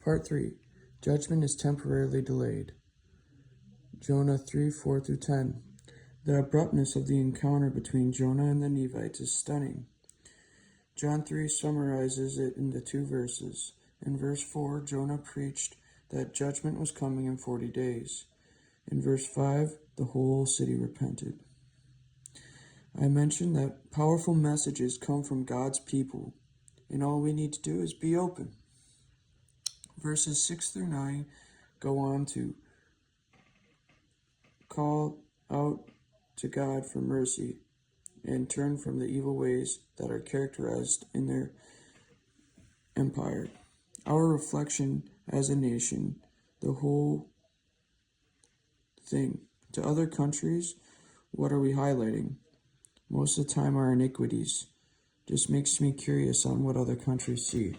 Part 3. Judgment is temporarily delayed. Jonah 3:4-10. The abruptness of the encounter between Jonah and the Ninevites is stunning. John 3 summarizes it into 2 verses. In verse 4, Jonah preached that judgment was coming in 40 days. In verse 5, the whole city repented. I mentioned that powerful messages come from God's people, and all we need to do is be open. Verses 6-9 go on to call out to God for mercy and turn from the evil ways that are characterized in their empire. Our reflection as a nation, the whole thing. To other countries, what are we highlighting? Most of the time our iniquities. Just makes me curious on what other countries see.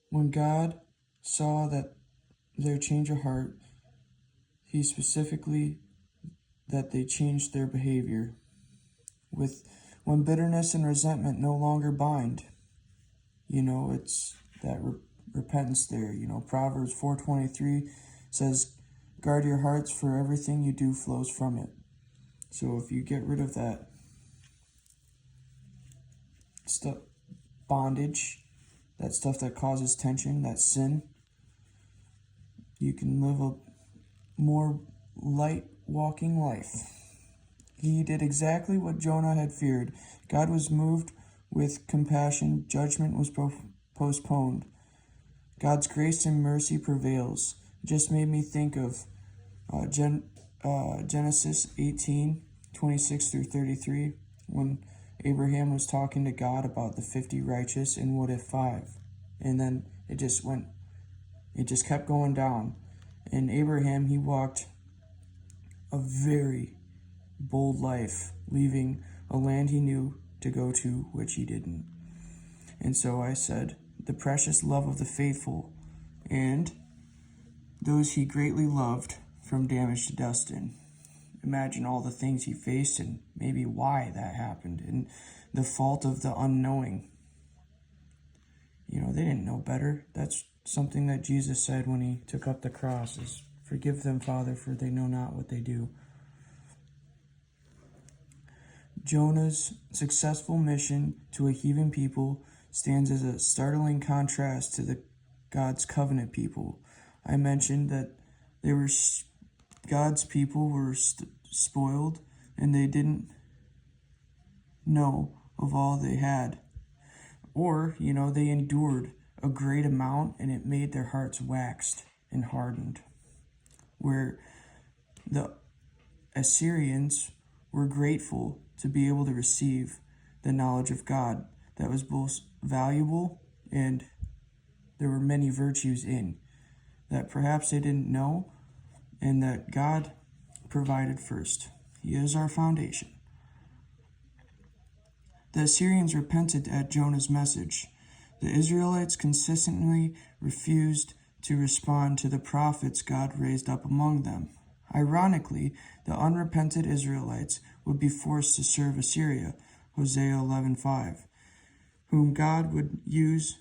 When God saw that their change of heart, he specifically that they changed their behavior. When bitterness and resentment no longer bind, it's that repentance there. Proverbs 4:23 says, guard your hearts, for everything you do flows from it. So if you get rid of that stuff, bondage, that stuff that causes tension, that sin, you can live a more light walking life. He did exactly what Jonah had feared. God was moved with compassion. Judgment was postponed. God's grace and mercy prevails. It just made me think of Genesis 18:26-33, when Abraham was talking to God about the 50 righteous and what if 5? And then it just kept going down. And Abraham, he walked a very bold life, leaving a land he knew to go to, which he didn't. And so I said, the precious love of the faithful and those he greatly loved from damage to dustin. Imagine all the things he faced and maybe why that happened, and the fault of the unknowing. They didn't know better. That's something that Jesus said when he took up the cross, is forgive them, Father, for they know not what they do. Jonah's successful mission to a heathen people stands as a startling contrast to God's covenant people. I mentioned that God's people were spoiled, and they didn't know of all they had. Or, they endured a great amount, and it made their hearts waxed and hardened. Where the Assyrians were grateful to be able to receive the knowledge of God that was both valuable and there were many virtues in that perhaps they didn't know, and that God provided first. He is our foundation. The Assyrians repented at Jonah's message. The Israelites consistently refused to respond to the prophets God raised up among them. Ironically, the unrepentant Israelites would be forced to serve Assyria, Hosea 11:5, whom God would use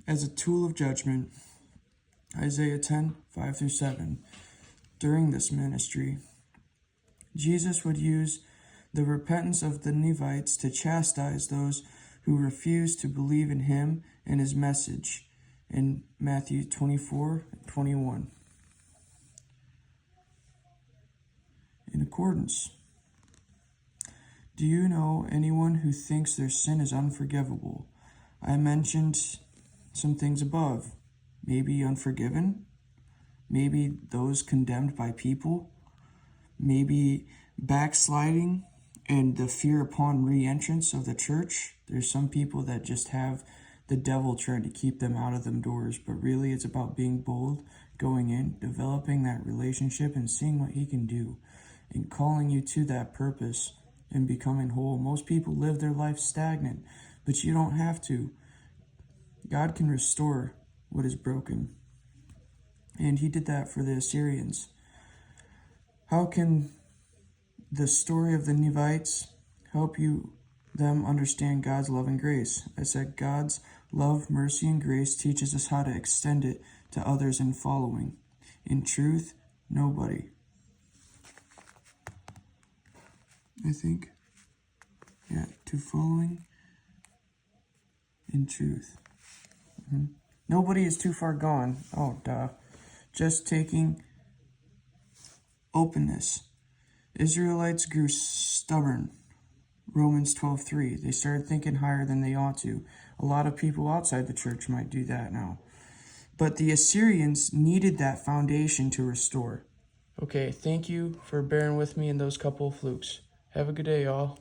as a tool of judgment, Isaiah 10:5-7. During this ministry, Jesus would use the repentance of the Ninevites to chastise those who refused to believe in him and his message in Matthew 24:21. In accordance, do you know anyone who thinks their sin is unforgivable? I mentioned some things above. Maybe unforgiven, maybe those condemned by people, maybe backsliding and the fear upon re-entrance of the church. There's some people that just have the devil trying to keep them out of them doors, but really it's about being bold, going in, developing that relationship and seeing what he can do and calling you to that purpose and becoming whole. Most people live their life stagnant, but you don't have to. God can restore what is broken. And he did that for the Assyrians. How can the story of the Ninevites help you them understand God's love and grace. I said God's love, mercy, and grace teaches us how to extend it to others in following. In truth, nobody. I think. Yeah, to following in truth. Nobody is too far gone. Oh, duh. Just taking openness. Israelites grew stubborn. Romans 12:3. They started thinking higher than they ought to. A lot of people outside the church might do that now. But the Assyrians needed that foundation to restore. Okay, thank you for bearing with me in those couple of flukes. Have a good day, y'all.